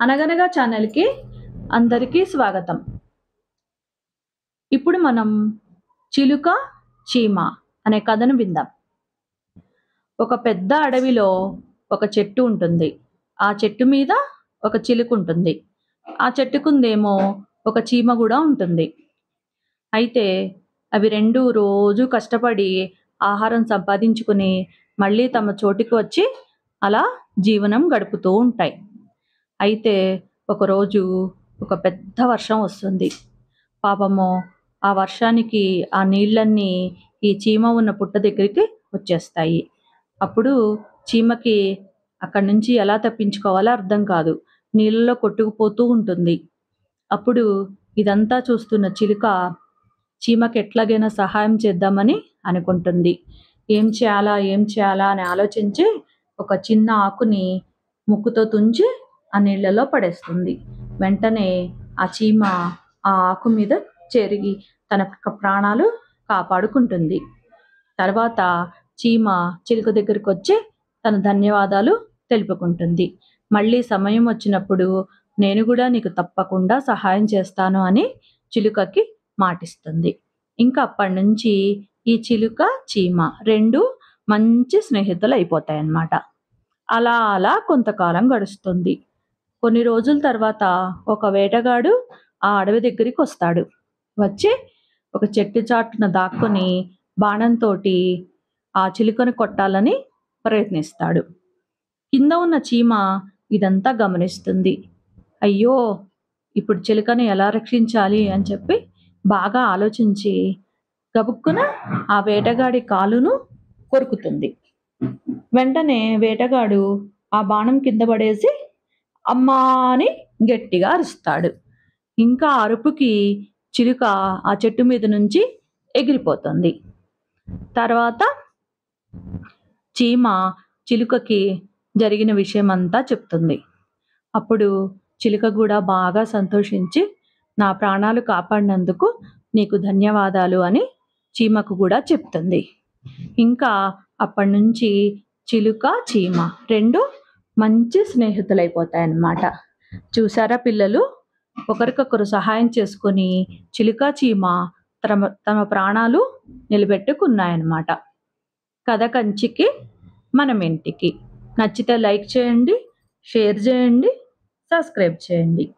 అనగనగా ఛానల్కి అందరికీ స్వాగతం. ఇప్పుడు మనం చిలుక చీమ అనే కథను విందాం. ఒక పెద్ద అడవిలో ఒక చెట్టు ఉంటుంది. ఆ చెట్టు మీద ఒక చిలుక ఉంటుంది. ఆ చెట్టుకుందేమో ఒక చీమ కూడా ఉంటుంది. అయితే అవి రెండు రోజు కష్టపడి ఆహారం సంపాదించుకుని మళ్ళీ తమ చోటికి వచ్చి అలా జీవనం గడుపుతూ ఉంటాయి. అయితే ఒకరోజు ఒక పెద్ద వర్షం వస్తుంది. పాపము ఆ వర్షానికి ఆ నీళ్ళన్నీ ఈ చీమ ఉన్న పుట్ట దగ్గరికి వచ్చేస్తాయి. అప్పుడు చీమకి అక్కడి నుంచి ఎలా తప్పించుకోవాలో అర్థం కాదు. నీళ్ళలో కొట్టుకుపోతూ ఉంటుంది. అప్పుడు ఇదంతా చూస్తున్న చిలుక చీమకి ఎట్లాగైనా సహాయం చేద్దామని అనుకుంటుంది. ఏం చేయాలా అని ఆలోచించి ఒక చిన్న ఆకుని ముక్కుతో తుంచి ఆ నీళ్ళలో పడేస్తుంది. వెంటనే ఆ చీమ ఆ ఆకు మీద చెరిగి తన ప్రాణాలు కాపాడుకుంటుంది. తర్వాత చీమ చిలుక దగ్గరికి వచ్చి తన ధన్యవాదాలు తెలుపుకుంటుంది. మళ్ళీ సమయం వచ్చినప్పుడు నేను కూడా నీకు తప్పకుండా సహాయం చేస్తాను అని చిలుకకి మాటిస్తుంది. ఇంకా అప్పటి నుంచి ఈ చిలుక చీమ రెండు మంచి స్నేహితులు అయిపోతాయి అన్నమాట. అలా అలా కొంతకాలం గడుస్తుంది. కొన్ని రోజుల తర్వాత ఒక వేటగాడు ఆ అడవి దగ్గరికి వస్తాడు. వచ్చి ఒక చెట్టు చాటున దాక్కుని బాణంతోటి ఆ చిలుకను కొట్టాలని ప్రయత్నిస్తాడు. కింద ఉన్న చీమ ఇదంతా గమనిస్తుంది. అయ్యో, ఇప్పుడు చిలుకని ఎలా రక్షించాలి అని చెప్పి బాగా ఆలోచించి గబుక్కున ఆ వేటగాడి కాలును కొరుకుతుంది. వెంటనే వేటగాడు ఆ బాణం కింద పడేసి అమ్మా అని గట్టిగా అరుస్తాడు. ఇంకా అరుపుకి చిలుక ఆ చెట్టు మీద నుంచి ఎగిరిపోతుంది. తర్వాత చీమ చిలుకకి జరిగిన విషయం అంతా చెప్తుంది. అప్పుడు చిలుక కూడా బాగా సంతోషించి నా ప్రాణాలు కాపాడినందుకు నీకు ధన్యవాదాలు అని చీమకు కూడా చెప్తుంది. ఇంకా అప్పటి నుంచి చిలుక చీమ రెండు మంచి స్నేహితులైపోతాయన్నమాట. చూసారా పిల్లలు, ఒకరికొకరు సహాయం చేసుకొని చిలుక చీమ తమ ప్రాణాలు నిలబెట్టుకున్నాయన్నమాట. కథ కంచికి మనం ఇంటికి. నచ్చితే లైక్ చేయండి, షేర్ చేయండి, సబ్స్క్రైబ్ చేయండి.